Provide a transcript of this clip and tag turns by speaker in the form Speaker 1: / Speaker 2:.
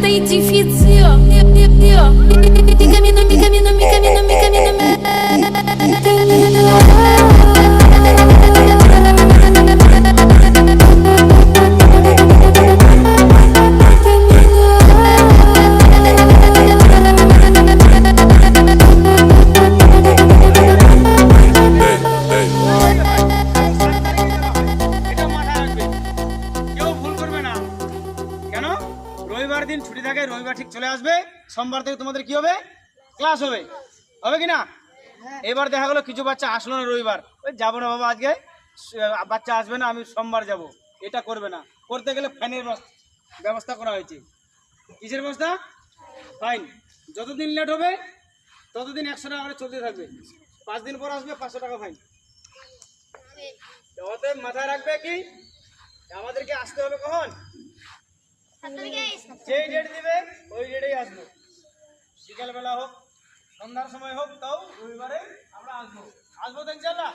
Speaker 1: Tá difícil. Me camina, me camina, me camina, me camina, me
Speaker 2: রবিবার দিন ছুটি থাকে, রবিবার ঠিক চলে আসবে, সোমবার থেকে তোমাদের কি হবে, ক্লাস হবে, হবে কি না? এবার দেখা গেলো কিছু বাচ্চা আসলো না রবিবার, ওই যাবো না বাবা, আজকে বাচ্চা আসবে না, আমি সোমবার যাব। এটা করবে না। করতে গেলে ফাইনের ব্যবস্থা করা হয়েছে। কিসের ব্যবস্থা? ফাইন। যতদিন লেট হবে ততদিন 100 টাকা করে চলতে থাকবে। 5 দিন পর আসবে 500 টাকা ফাইন। অতএব মাথায় রাখবে কি আমাদেরকে আসতে হবে কখন? যেই ডেট দিবে ওই ডেটেই আসবো। বিকালবেলা হোক, সন্ধ্যার সময় হোক, তাও রবিবারে আমরা আসবো। আসবো তো ইনশাআল্লাহ।